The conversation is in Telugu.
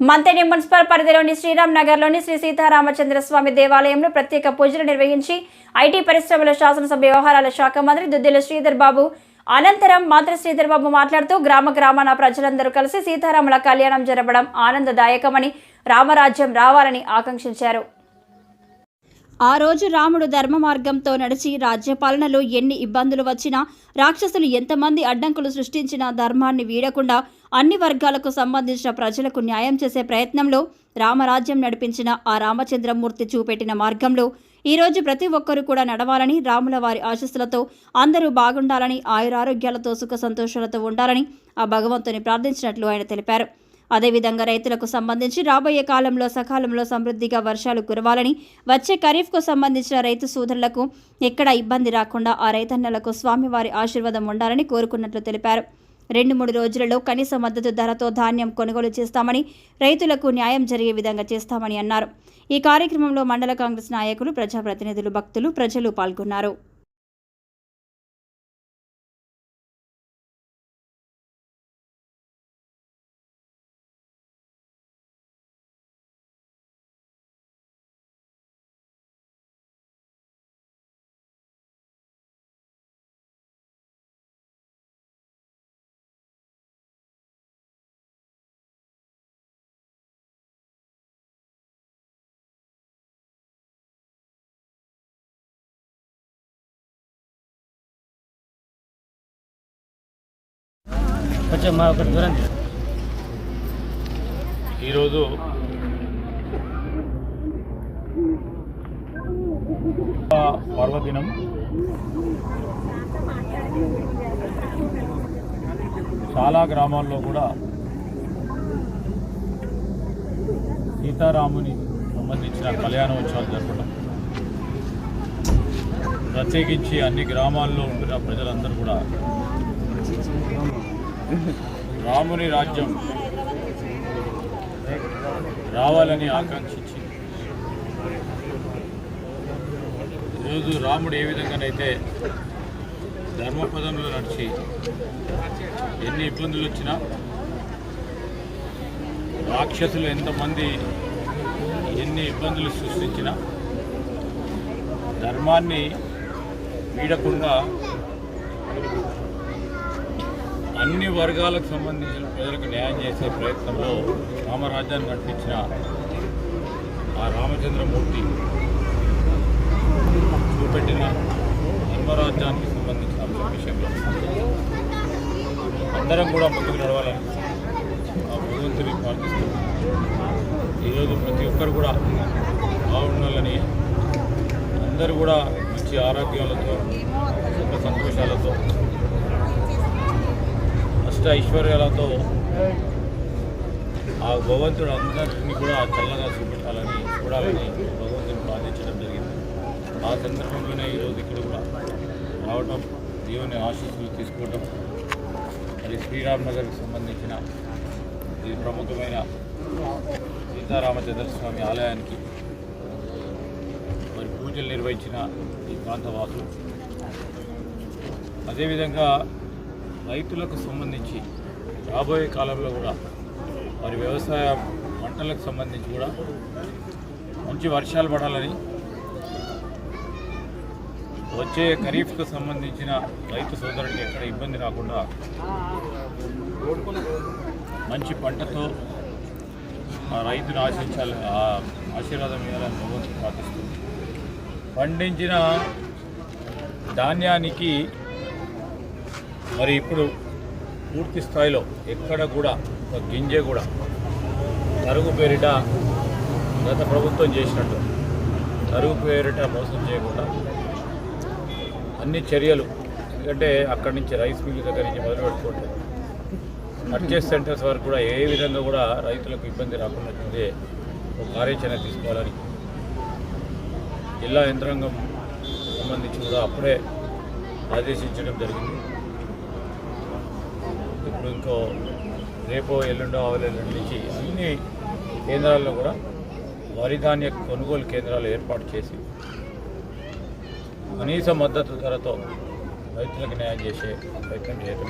మంతెని మున్సిపల్ పరిధిలోని శ్రీరామ్ నగర్లోని శ్రీ సీతారామచంద్ర స్వామి దేవాలయంలో ప్రత్యేక పూజలు నిర్వహించి ఐటీ పరిశ్రమల శాసనసభ వ్యవహారాల శాఖ మంత్రి దుద్దిల శ్రీధర్ బాబు అనంతరం మంత్రి శ్రీధర్ బాబు మాట్లాడుతూ గ్రామాన ప్రజలందరూ కలిసి సీతారాముల కళ్యాణం జరపడం ఆనందదాయకమని రామరాజ్యం రావాలని ఆకాంక్షించారు. ఆ రోజు రాముడు ధర్మ మార్గంతో నడిచి రాజ్యపాలనలో ఎన్ని ఇబ్బందులు వచ్చినా రాక్షసులు ఎంతమంది అడ్డంకులు సృష్టించినా ధర్మాన్ని వీడకుండా అన్ని వర్గాలకు సంబంధించిన ప్రజలకు న్యాయం చేసే ప్రయత్నంలో రామరాజ్యం నడిపించిన ఆ రామచంద్రమూర్తి చూపెట్టిన మార్గంలో ఈరోజు ప్రతి ఒక్కరూ కూడా నడవాలని, రాముల వారి ఆశీస్సులతో అందరూ బాగుండాలని, ఆయురారోగ్యాలతో సుఖ సంతోషాలతో ఉండాలని ఆ భగవంతుని ప్రార్థించినట్లు ఆయన తెలిపారు. అదేవిధంగా రైతులకు సంబంధించి రాబోయే కాలంలో సకాలంలో సమృద్ధిగా వర్షాలు కురవాలని, వచ్చే ఖరీఫ్కు సంబంధించిన రైతు సోదరులకు ఎక్కడ ఇబ్బంది రాకుండా ఆ రైతన్నలకు స్వామివారి ఆశీర్వాదం ఉండాలని కోరుకున్నట్లు తెలిపారు. 2-3 రోజులలో కనీస మద్దతు ధరతో ధాన్యం కొనుగోలు చేస్తామని, రైతులకు న్యాయం జరిగే విధంగా చేస్తామని అన్నారు. ఈ కార్యక్రమంలో మండల కాంగ్రెస్ నాయకులు, ప్రజాప్రతినిధులు, భక్తులు, ప్రజలు పాల్గొన్నారు. కొంచెం మా ఒకటి దూరం ఈరోజు పర్వదినం చాలా గ్రామాల్లో కూడా సీతారాముని సంబంధించిన కళ్యాణోత్సవాలు జరపడం, ప్రత్యేకించి అన్ని గ్రామాల్లో ఉంటున్న ప్రజలందరూ కూడా రాముని రాజ్యం రావాలని ఆకాంక్షించి ఈరోజు రాముడు ఏ విధంగానైతే ధర్మపదంలో నడిచి ఎన్ని ఇబ్బందులు వచ్చినా, రాక్షసులు ఎంతమంది ఎన్ని ఇబ్బందులు సృష్టించినా ధర్మాన్ని వీడకుండా అన్ని వర్గాలకు సంబంధించిన ప్రజలకు న్యాయం చేసే ప్రయత్నంలో రామరాజ్యాన్ని నడిపించిన ఆ రామచంద్రమూర్తి చూపెట్టిన ధర్మరాజ్యానికి సంబంధించిన అంశం విషయంలో అందరం కూడా ముందుకు నడవాలని ఆ భగవంతుని ప్రార్థిస్తూ ఈరోజు ప్రతి ఒక్కరు కూడా బాగుండాలని, అందరూ కూడా మంచి ఆరోగ్యాలతో, సుఖ సంతోషాలతో, ఐశ్వర్యాలతో ఆ భగవంతుడు అందరినీ కూడా చల్లగా చూడాలని భగవంతుని ప్రార్థించడం జరిగింది. ఆ సందర్భంలోనే ఈరోజు ఇక్కడ కూడా రావడం, దేవుని ఆశీస్సులు తీసుకోవడం, అది శ్రీరామ్ నగర్కి సంబంధించిన ఇది ప్రముఖమైన సీతారామచంద్ర స్వామి ఆలయానికి మరి పూజలు నిర్వహించిన ఈ ప్రాంతవాసులు, అదేవిధంగా రైతులకు సంబంధించి రాబోయే కాలంలో కూడా మరి వ్యవసాయ పంటలకు సంబంధించి కూడా మంచి వర్షాలు పడాలని, వచ్చే ఖరీఫ్కు సంబంధించిన రైతు సోదరుడికి ఎక్కడ ఇబ్బంది రాకుండా మంచి పంటతో ఆ రైతును ఆశీర్వాదం ఇవ్వాలని భగవంతుడు ప్రార్థిస్తుంది. పండించిన ధాన్యానికి మరి ఇప్పుడు పూర్తి స్థాయిలో ఎక్కడ కూడా ఒక గింజ కూడా తరుగు పేరిట గత ప్రభుత్వం చేసినట్టు తరుగు పేరిట మోసం చేయకుండా అన్ని చర్యలు, ఎందుకంటే అక్కడి నుంచి రైస్ మిల్ దగ్గర నుంచి మొదలు పెట్టుకుంటే పర్చేస్ సెంటర్స్ వరకు కూడా ఏ విధంగా కూడా రైతులకు ఇబ్బంది రాకుండా ఒక కార్యాచరణ తీసుకోవాలని జిల్లా యంత్రాంగం సంబంధించి కూడా అప్పుడే ఆదేశించడం జరిగింది. ఇప్పుడు ఇంకో రేపో ఎల్లుండో అవలెల్లుండి నుంచి అన్ని కేంద్రాల్లో కూడా వరి ధాన్య కొనుగోలు కేంద్రాలు ఏర్పాటు చేసి కనీస మద్దతు ధరతో రైతులకు న్యాయం చేసే ప్రయత్నం చేయడం.